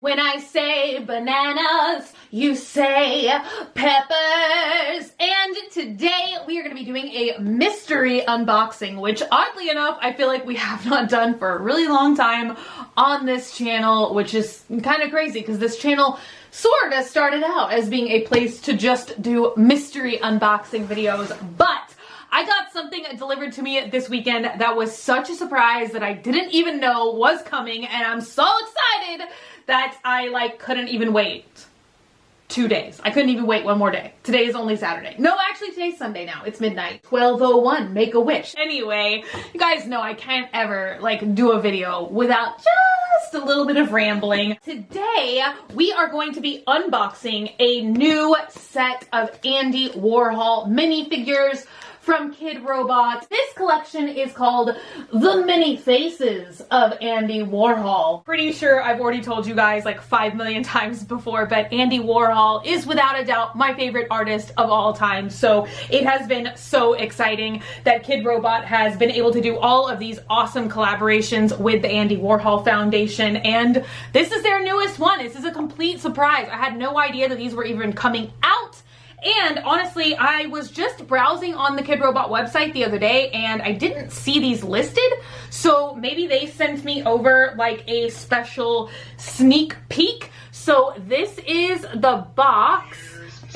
When I say bananas, you say peppers. And today we are going to be doing a mystery unboxing, which oddly enough, I feel like we have not done for a really long time on this channel, which is kind of crazy because this channel sort of started out as being a place to just do mystery unboxing videos, but I got something delivered to me this weekend that was such a surprise that I didn't even know was coming, and I'm so excited that I couldn't even wait 2 days. I couldn't even wait one more day. Today is only Saturday. No, actually today's Sunday now. It's midnight. 12:01. Make a wish. Anyway, you guys know I can't ever do a video without just a little bit of rambling. Today we are going to be unboxing a new set of Andy Warhol minifigures from KidRobot. This collection is called The Many Faces of Andy Warhol. Pretty sure I've already told you guys 5 million times before, but Andy Warhol is without a doubt my favorite artist of all time. So it has been so exciting that KidRobot has been able to do all of these awesome collaborations with the Andy Warhol Foundation, and this is their newest one. This is a complete surprise. I had no idea that these were even coming out. And honestly, I was just browsing on the KidRobot website the other day and I didn't see these listed. So maybe they sent me over a special sneak peek. So this is the box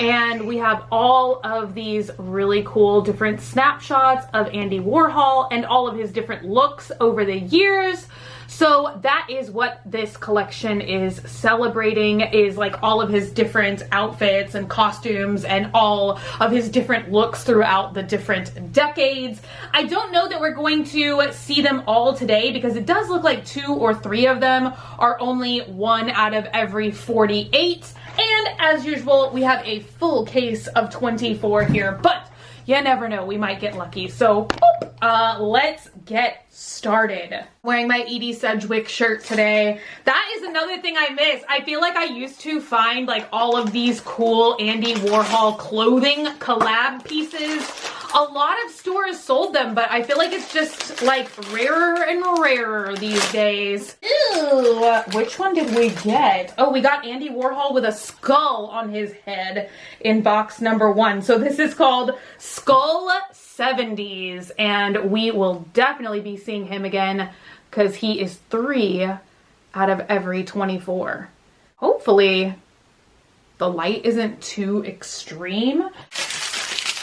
and we have all of these really cool different snapshots of Andy Warhol and all of his different looks over the years. So that is what this collection is celebrating, is all of his different outfits and costumes and all of his different looks throughout the different decades. I don't know that we're going to see them all today because it does look like 2 or 3 of them are only 1 out of every 48. And as usual, we have a full case of 24 here, but you never know, we might get lucky. So let's get started. Wearing my Edie Sedgwick shirt today. That is another thing I miss. I feel like I used to find all of these cool Andy Warhol clothing collab pieces. A lot of stores sold them, but I feel like it's just rarer and rarer these days. Ew, which one did we get? Oh, we got Andy Warhol with a skull on his head in box number 1. So this is called Skull 70s, and we will definitely be seeing him again because he is 3 out of every 24. Hopefully the light isn't too extreme.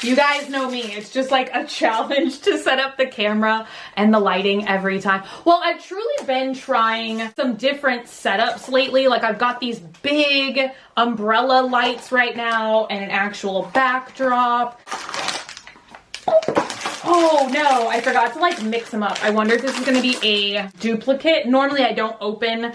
You guys know me, it's just a challenge to set up the camera and the lighting every time. Well, I've truly been trying some different setups lately. I've got these big umbrella lights right now and an actual backdrop. Oh no, I forgot to mix them up. I wonder if this is gonna be a duplicate. Normally I don't open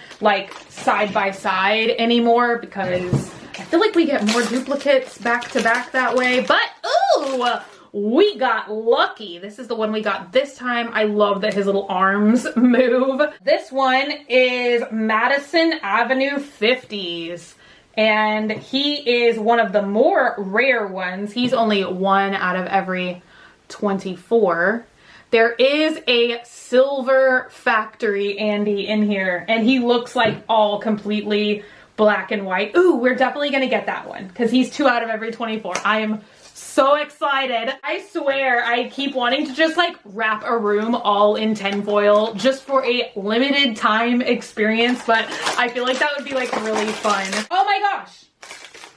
side by side anymore because I feel like we get more duplicates back to back that way, but ooh, we got lucky. This is the one we got this time. I love that his little arms move. This one is Madison Avenue 50s. And he is one of the more rare ones. He's only 1 out of every 24. There is a silver factory Andy in here, and he looks all completely black and white. Ooh, we're definitely gonna get that one because he's 2 out of every 24. I am so excited. I swear I keep wanting to just wrap a room all in tinfoil just for a limited time experience, but I feel like that would be really fun. Oh my gosh.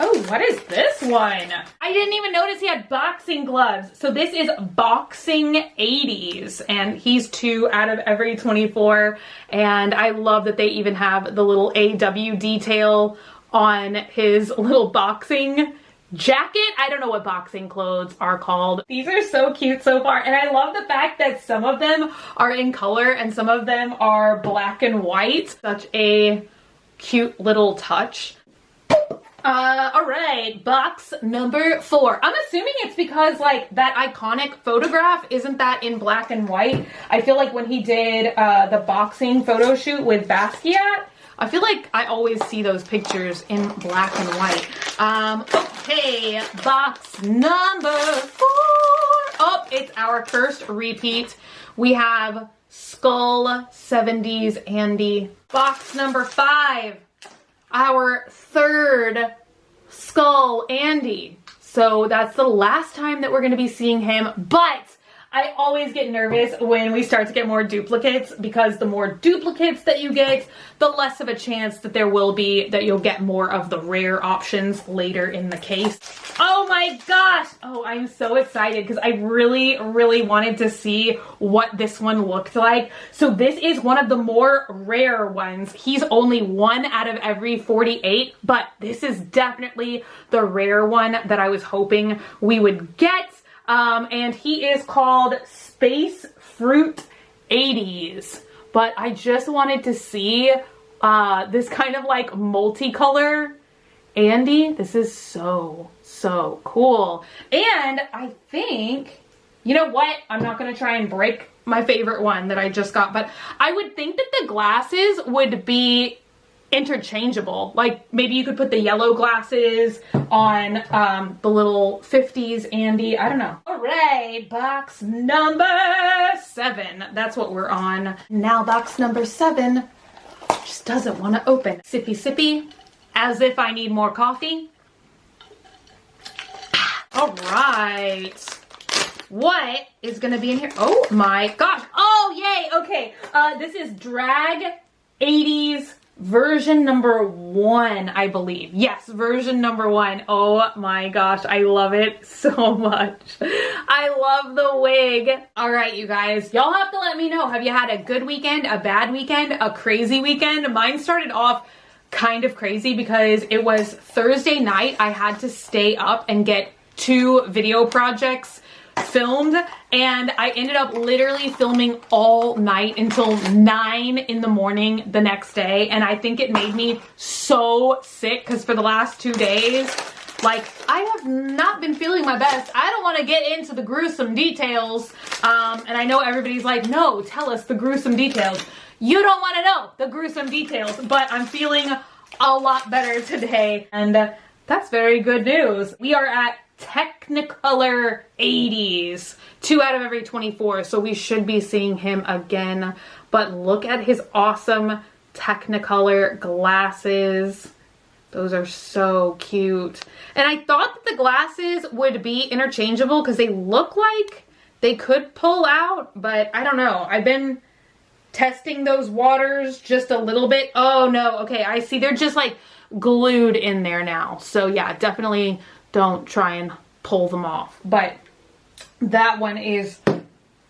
Oh, what is this one? I didn't even notice he had boxing gloves. So this is Boxing 80s, and he's 2 out of every 24. And I love that they even have the little AW detail on his little boxing jacket. I don't know what boxing clothes are called. These are so cute so far, and I love the fact that some of them are in color and some of them are black and white. Such a cute little touch. All right, box number 4. I'm assuming it's because that iconic photograph, isn't that in black and white? I feel like when he did the boxing photo shoot with Basquiat, I feel like I always see those pictures in black and white. Okay, box number 4. Oh, it's our first repeat. We have Skull 70s Andy. Box number 5. our third Skull Andy. So that's the last time that we're going to be seeing him, but I always get nervous when we start to get more duplicates, because the more duplicates that you get, the less of a chance that there will be that you'll get more of the rare options later in the case. Oh my gosh! Oh, I'm so excited because I really wanted to see what this one looked like. So this is one of the more rare ones. He's only 1 out of every 48, but this is definitely the rare one that I was hoping we would get. And he is called Space Fruit 80s. But I just wanted to see this kind of like multicolor Andy. This is so cool. And I think, you know what? I'm not going to try and break my favorite one that I just got, but I would think that the glasses would be interchangeable. Like maybe you could put the yellow glasses on the little 50s Andy. I don't know. All right, box number 7. That's what we're on. Now box number 7 just doesn't want to open. Sippy sippy, as if I need more coffee. All right. What is going to be in here? Oh my gosh. Oh, yay. Okay. This is Drag 80s version number 1, I believe. Yes, version number 1. Oh my gosh, I love it so much. I love the wig. All right, you guys, y'all have to let me know. Have you had a good weekend, a bad weekend, a crazy weekend? Mine started off kind of crazy because it was Thursday night. I had to stay up and get 2 video projects filmed, and I ended up literally filming all night until 9 in the morning the next day, and I think it made me so sick because for the last 2 days, like, I have not been feeling my best. I don't want to get into the gruesome details, and I know everybody's like, no, tell us the gruesome details. You don't want to know the gruesome details, but I'm feeling a lot better today, and that's very good news. We are at Technicolor 80s, 2 out of every 24, so we should be seeing him again. But look at his awesome Technicolor glasses. Those are so cute. And I thought that the glasses would be interchangeable because they look like they could pull out, but I don't know. I've been testing those waters just a little bit. Oh no, okay, I see they're just like glued in there now. So yeah, definitely don't try and pull them off. But that one is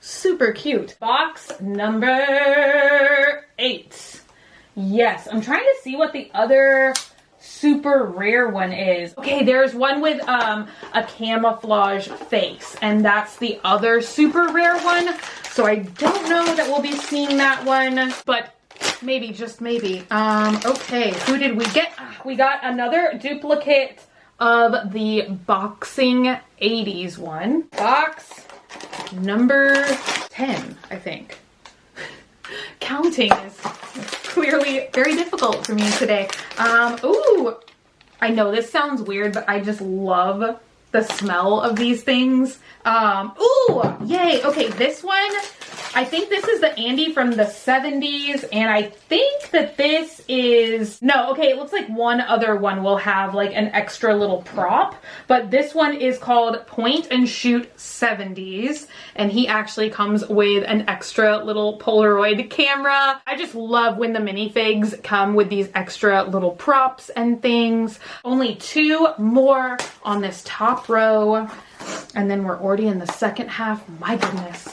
super cute. Box number 8. Yes, I'm trying to see what the other super rare one is. Okay, there's one with a camouflage face, and that's the other super rare one. So I don't know that we'll be seeing that one, but maybe, just maybe. Okay, who did we get? We got another duplicate of the boxing 80s one. Box number 10, I think. Counting is clearly very difficult for me today. Ooh, I know this sounds weird, but I just love the smell of these things. Ooh, yay. Okay, this one, I think this is the Andy from the 70s, and I think that this is, no, okay, it looks like one other one will have like an extra little prop, but this one is called Point and Shoot 70s, and he actually comes with an extra little Polaroid camera. I just love when the minifigs come with these extra little props and things. Only 2 more on this top row, and then we're already in the second half. My goodness.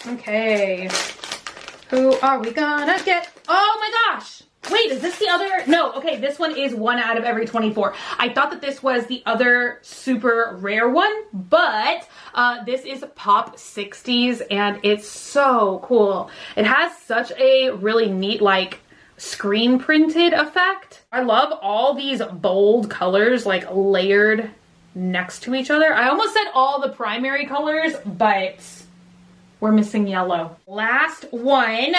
Okay, who are we gonna get? Oh my gosh, wait, is this the other? No, okay, this one is 1 out of every 24. I thought that this was the other super rare one, but this is Pop 60s, and it's so cool. It has such a really neat, like, screen printed effect. I love all these bold colors, like, layered next to each other. I almost said all the primary colors, but we're missing yellow. Last one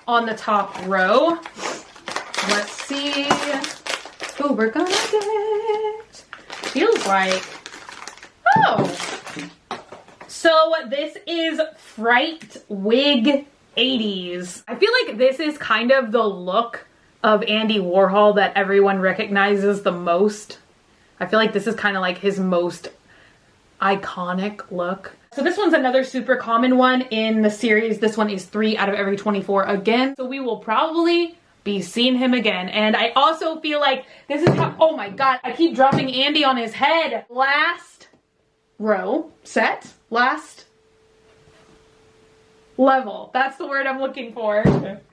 on the top row. Let's see who we're gonna get. Feels like, oh. So this is Fright Wig 80s. I feel like this is kind of the look of Andy Warhol that everyone recognizes the most. I feel like this is kind of like his most iconic look. So this one's another super common one in the series. This one is 3 out of every 24 again. So we will probably be seeing him again. And I also feel like this is how, oh my God, I keep dropping Andy on his head. Last row, set, last level. That's the word I'm looking for.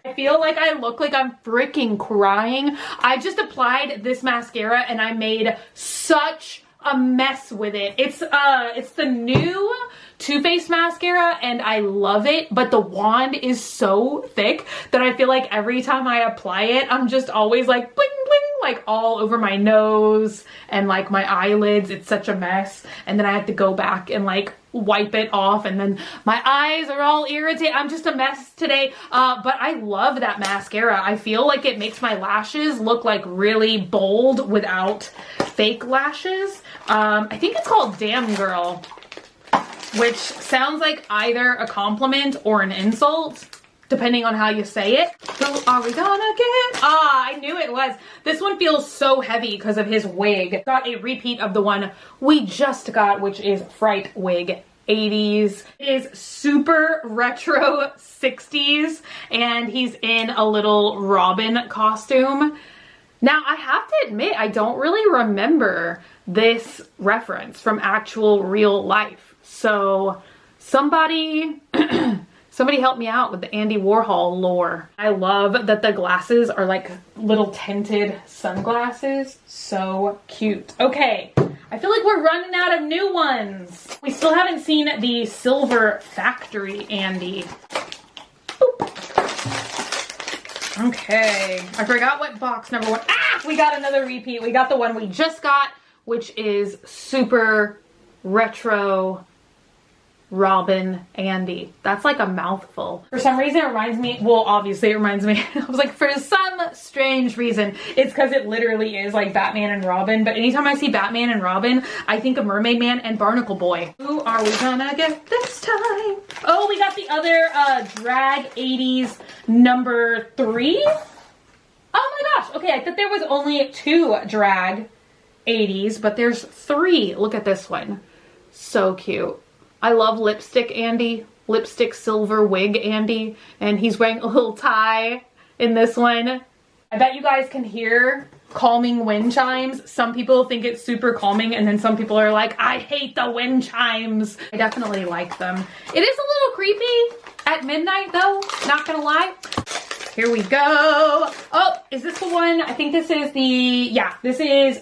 I feel like I look like I'm freaking crying. I just applied this mascara and I made such a mess with it. It's the new Too Faced mascara and I love it, but the wand is so thick that I feel like every time I apply it, I'm just always like bling bling, like all over my nose and like my eyelids. It's such a mess. And then I have to go back and like wipe it off, and then my eyes are all irritated. I'm just a mess today, but I love that mascara. I feel like it makes my lashes look like really bold without fake lashes. I think it's called Damn Girl, which sounds like either a compliment or an insult, depending on how you say it. Who are we gonna get? Ah, I knew it was. This one feels so heavy because of his wig. Got a repeat of the one we just got, which is Fright Wig 80s. It is super retro 60s, and he's in a little Robin costume. Now, I have to admit, I don't really remember this reference from actual real life. So somebody help me out with the Andy Warhol lore. I love that the glasses are like little tinted sunglasses. So cute. Okay, I feel like we're running out of new ones. We still haven't seen the Silver Factory Andy. Boop. Okay, I forgot what box number 1. Ah, we got another repeat. We got the one we just got, which is super retro Robin Andy. That's like a mouthful. For some reason it reminds me, well, obviously it reminds me, I was like, for some strange reason, it's because it literally is like Batman and Robin, but anytime I see Batman and Robin, I think of Mermaid Man and Barnacle Boy. Who are we gonna get this time? Oh, we got the other drag 80s number 3. Oh my gosh, okay, I thought there was only 2 drag 80s, but there's 3. Look at this one. So cute. I love lipstick Andy, lipstick silver wig Andy, and he's wearing a little tie in this one. I bet you guys can hear calming wind chimes. Some people think it's super calming, and then some people are like, I hate the wind chimes. I definitely like them. It is a little creepy at midnight though, not gonna lie. Here we go. Oh, is this the one? I think this is the, yeah, this is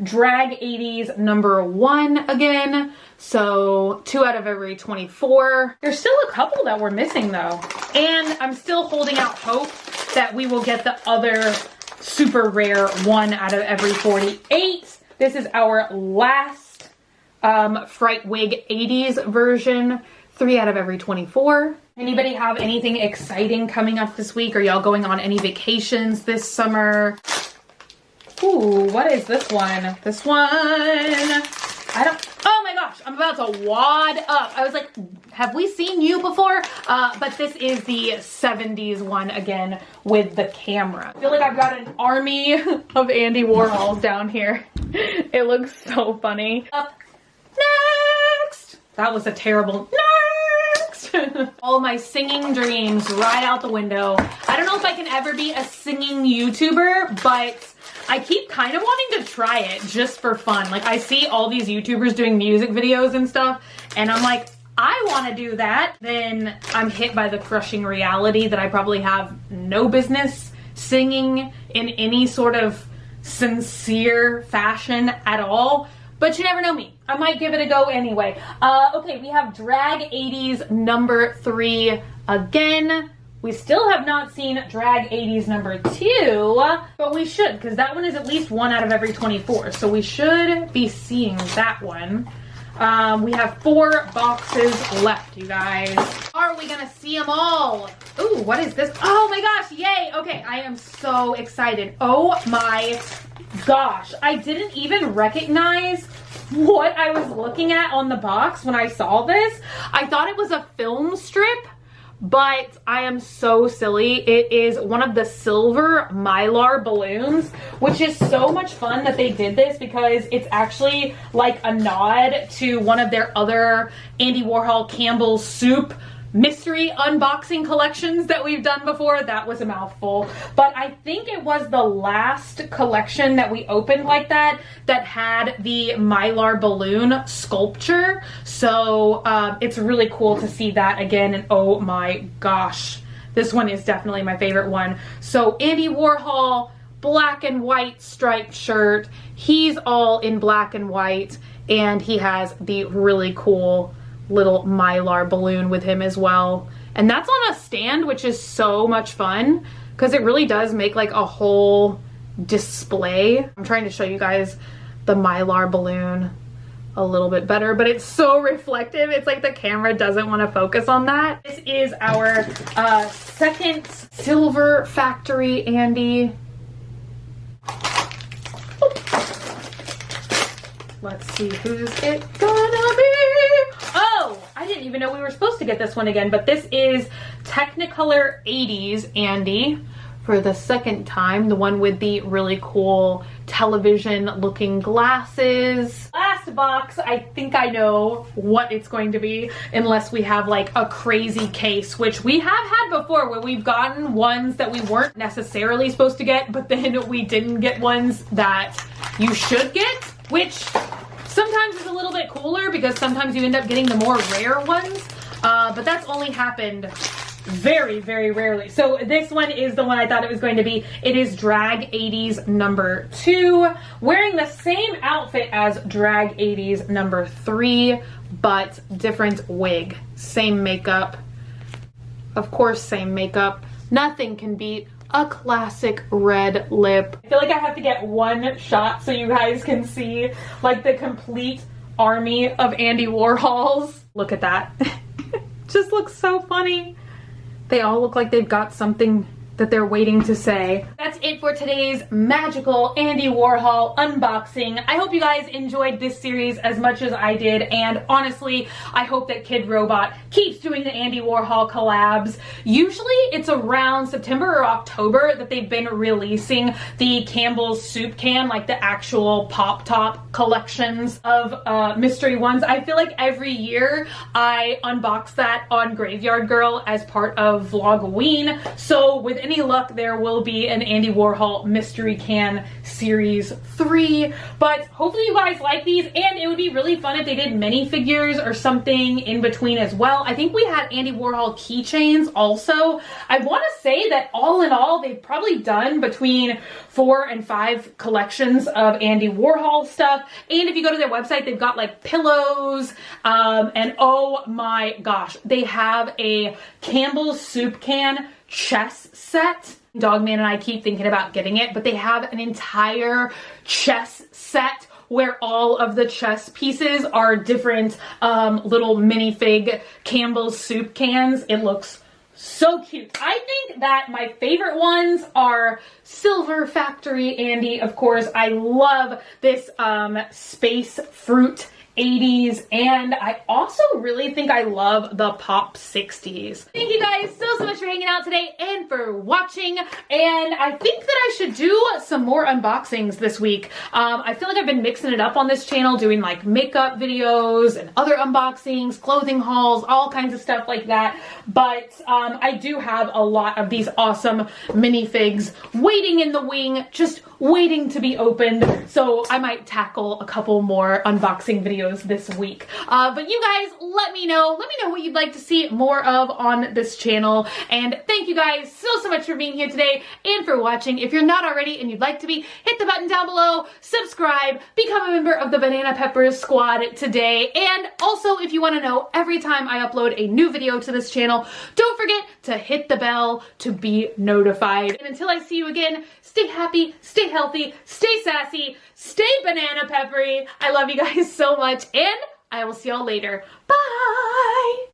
drag 80s number 1 again. So 2 out of every 24. There's still a couple that we're missing though. And I'm still holding out hope that we will get the other super rare 1 out of every 48. This is our last Fright Wig 80s version. 3 out of every 24. Anybody have anything exciting coming up this week? Are y'all going on any vacations this summer? Ooh, what is this one? This one, oh my gosh, I'm about to wad up. I was like, have we seen you before? But this is the 70s one again with the camera. I feel like I've got an army of Andy Warhols down here. It looks so funny. Up next. That was a terrible next. All my singing dreams right out the window. I don't know if I can ever be a singing YouTuber, but I keep kind of wanting to try it just for fun. Like I see all these YouTubers doing music videos and stuff, and I'm like, I want to do that. Then I'm hit by the crushing reality that I probably have no business singing in any sort of sincere fashion at all. But you never know me. I might give it a go anyway. Okay, we have Drag 80s number 3 again. We still have not seen Drag 80s number 2, but we should, because that one is at least 1 out of every 24. So we should be seeing that one. We have 4 boxes left, you guys. Are we gonna see them all? Ooh, what is this? Oh my gosh, yay! Okay, I am so excited. Oh my gosh, I didn't even recognize what I was looking at on the box when I saw this. I thought it was a film strip, but I am so silly. It is one of the silver Mylar balloons, which is so much fun that they did this because it's actually like a nod to one of their other Andy Warhol Campbell's Soup mystery unboxing collections that we've done before. That was a mouthful, but I think it was the last collection that we opened like that had the Mylar balloon sculpture. So it's really cool to see that again, and oh my gosh, this one is definitely my favorite one. So Andy Warhol, black and white striped shirt. He's all in black and white, and he has the really cool little Mylar balloon with him as well. And that's on a stand, which is so much fun because it really does make like a whole display. I'm trying to show you guys the Mylar balloon a little bit better, but it's so reflective. It's like the camera doesn't want to focus on that. This is our second Silver Factory Andy. Let's see who's it gonna be. Oh, I didn't even know we were supposed to get this one again, but this is Technicolor 80s Andy for the second time, the one with the really cool television looking glasses. Last box, I think I know what it's going to be, unless we have like a crazy case, which we have had before where we've gotten ones that we weren't necessarily supposed to get, but then we didn't get ones that you should get, which sometimes is a little bit cooler because sometimes you end up getting the more rare ones, but that's only happened very, very rarely. So this one is the one I thought it was going to be. It is Drag 80s number 2, wearing the same outfit as Drag 80s number 3, but different wig. Same makeup. Of course, same makeup. Nothing can beat a classic red lip. I feel like I have to get one shot so you guys can see like the complete army of Andy Warhols. Look at that. Just looks so funny. They all look like they've got something that they're waiting to say. That's it for today's magical Andy Warhol unboxing. I hope you guys enjoyed this series as much as I did, and honestly, I hope that KidRobot keeps doing the Andy Warhol collabs. Usually it's around September or October that they've been releasing the Campbell's Soup can, like the actual pop top collections of mystery ones. I feel like every year I unbox that on Graveyard Girl as part of Vlogoween. So with any luck, there will be an Andy Warhol Mystery Can Series 3. But hopefully you guys like these, and it would be really fun if they did minifigures or something in between as well. I think we had Andy Warhol keychains also. I want to say that all in all, they've probably done between 4 and 5 collections of Andy Warhol stuff. And if you go to their website, they've got like pillows, and oh my gosh, they have a Campbell's Soup Can chess set. Dogman and I keep thinking about getting it, but they have an entire chess set where all of the chess pieces are different little minifig Campbell's Soup cans. It looks so cute. I think that my favorite ones are Silver Factory Andy, of course. I love this Space Fruit 80s, and I also really think I love the Pop 60s. Thank you guys so much for hanging out today and for watching, and I think that I should do some more unboxings this week. I feel like I've been mixing it up on this channel, doing like makeup videos and other unboxings, clothing hauls, all kinds of stuff like that, but I do have a lot of these awesome minifigs waiting in the wing, just waiting to be opened, so I might tackle a couple more unboxing videos this week. But you guys, let me know what you'd like to see more of on this channel, and thank you guys so much for being here today and for watching. If you're not already and you'd like to be, hit the button down below, subscribe, become a member of the Banana Peppers squad today, and also if you want to know every time I upload a new video to this channel, don't forget to hit the bell to be notified. And until I see you again, stay happy, stay healthy, stay sassy, stay banana peppery. I love you guys so much, and I will see y'all later. Bye!